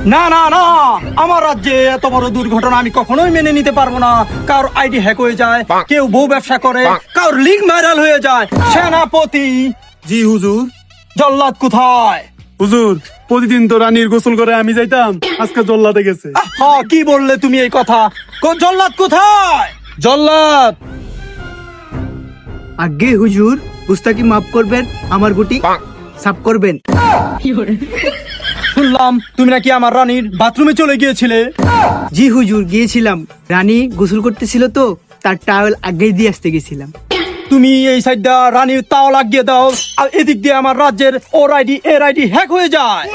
না না না, আমার রাজ্যে এত বড় দুর্ঘটনা আমি কখনোই মেনে নিতে পারবো না। কারোর আইডি হ্যাক হয়ে যায়, কেউ বউ ব্যবসা করে, কারোর লিঙ্ক ভাইরাল হয়ে যায়। সেনাপতি। জি হুজুর। জল্লাদ কোথায়? হুজুর, প্রতিদিন তো রানীর গোসল করে আমি যাইতাম, আজকে জল্লাদে গেছে। হ্যাঁ, কি বললে তুমি এই কথা? জল্লাদ কোথায়? জল্লাদ। আগে হুজুর, গুস্তাকি মাফ করবেন, আমার গুটি সাফ করবেন। শুনলাম তুমি নাকি আমার রানীর বাথরুমে চলে গিয়েছিলে। জি হুজুর, গিয়েছিলাম। রানী গোসল করতেছিল তো, তার টাওয়েল আগেই দিয়ে আসতে গেছিলাম। তুমি এই সাইডটা রানীর তাও লাগিয়ে দাও, আর এদিক দিয়ে আমার রাজ্যের ওর আইডি এর আইডি হ্যাক হয়ে যায়।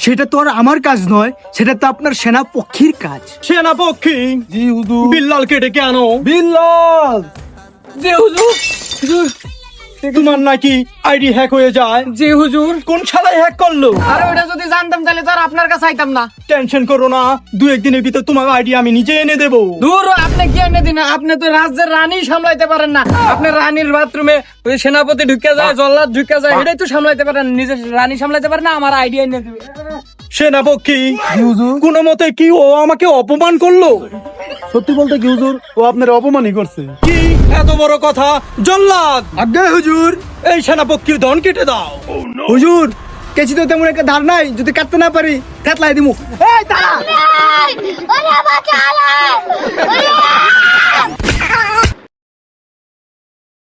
সেটা তো আর আমার কাজ নয়, সেটা তো আপনার সেনাপক্ষীর কাজ। সেনাপক্ষী? জি হুজুর। বিল্লাল কেটে কেন? বিল্লাল। জি হুজুর। হুজুর, তোমার নাকি আইডি হ্যাক হয়ে যায়? জি হুজুর। কোন শালাই হ্যাক করলো? আরে ওটা যদি জানতাম তাহলে তো আর আপনার কাছে আইতাম না। টেনশন করো না, দু একদিনের ভিতর তোমার আইডি আমি নিজে এনে দেবো। দূর, আপনি কি এনে দিন? আপনি তো রাজ্যের রানী সামলাইতে পারেন না। আপনি রানীর বাথরুমে ওই সেনাপতি ঢুকে যায়, জল্লাদ ঢুকে যায়, এটাই তো সামলাইতে পারেন। নিজের রানী সামলাইতে পারেন না, আমার আইডিয়া এনে দিবে। সেনাপক্ষী, কোনো মতে কি ও আমাকে অপমান করলো? সত্যি বলতে কি হুজুর, ও আপনার অপমানই করছে। কি এত বড় কথা? জল্লাদ, আগে হুজুর। এই সেনাপক্ষীর ধন কেটে দাও। হুজুর, কেচি তো তেমন একটা ধার নাই, যদি কাটতে না পারি থেতলাই দিমু। এই দাঁড়া। ওরে বাঁচালে ওরে